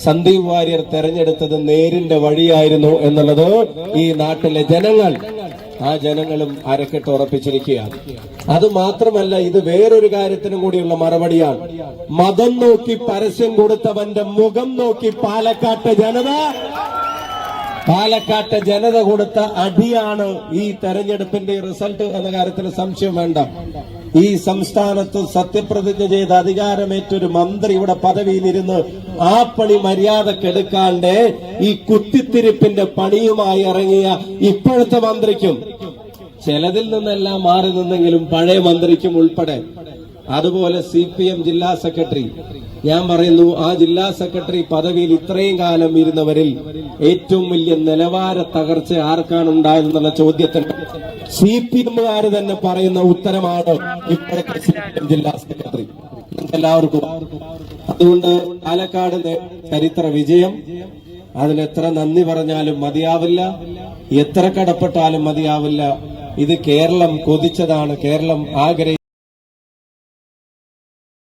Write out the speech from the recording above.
സന്ദീപ് വാര്യർ തെരഞ്ഞെടുത്തത് നേരിന്റെ വഴിയായിരുന്നു എന്നുള്ളത് ഈ നാട്ടിലെ ജനങ്ങൾ, ആ ജനങ്ങളും അരക്കെട്ട് ഉറപ്പിച്ചിരിക്കുകയാണ്. അത് മാത്രമല്ല, ഇത് വേറൊരു കാര്യത്തിനും കൂടിയുള്ള മറുപടിയാണ്. മതം നോക്കി പരസ്യം കൊടുത്തവന്റെ മുഖം നോക്കി പാലക്കാട്ടെ ജനത കൊടുത്ത അടിയാണ് ഈ തെരഞ്ഞെടുപ്പിന്റെ റിസൾട്ട് എന്ന കാര്യത്തിൽ സംശയം വേണ്ട. ഈ സംസ്ഥാനത്ത് സത്യപ്രതിജ്ഞ ചെയ്ത് അധികാരമേറ്റൊരു മന്ത്രി ഇവിടെ പദവിയിലിരുന്ന് ആ പണി മര്യാദക്കെടുക്കാണ്ട് ഈ കുത്തിത്തിരിപ്പിന്റെ പണിയുമായി ഇറങ്ങിയ ഇപ്പോഴത്തെ മന്ത്രിക്കും, ചിലതിൽ നിന്നെല്ലാം മാറി നിന്നെങ്കിലും പഴയ മന്ത്രിക്കും ഉൾപ്പെടെ, അതുപോലെ CPM ജില്ലാ സെക്രട്ടറി, ഞാൻ പറയുന്നു, ആ ജില്ലാ സെക്രട്ടറി പദവിയിൽ ഇത്രയും കാലം ഇരുന്നവരിൽ ഏറ്റവും വലിയ നിലവാര തകർച്ച ആർക്കാണ് ഉണ്ടായതെന്നുള്ള ചോദ്യത്തിന് CPMകാര് തന്നെ പറയുന്ന ഉത്തരമാണ് ഇപ്പോഴത്തെ CPM ജില്ലാ സെക്രട്ടറി. എല്ലാവർക്കും അതുകൊണ്ട് പാലക്കാട് ചരിത്ര വിജയം, അതിനെത്ര നന്ദി പറഞ്ഞാലും മതിയാവില്ല, എത്ര കടപ്പെട്ടാലും മതിയാവില്ല. ഇത് കേരളം കൊതിച്ചതാണ്, കേരളം ആഗ്രഹിച്ചതാണ്.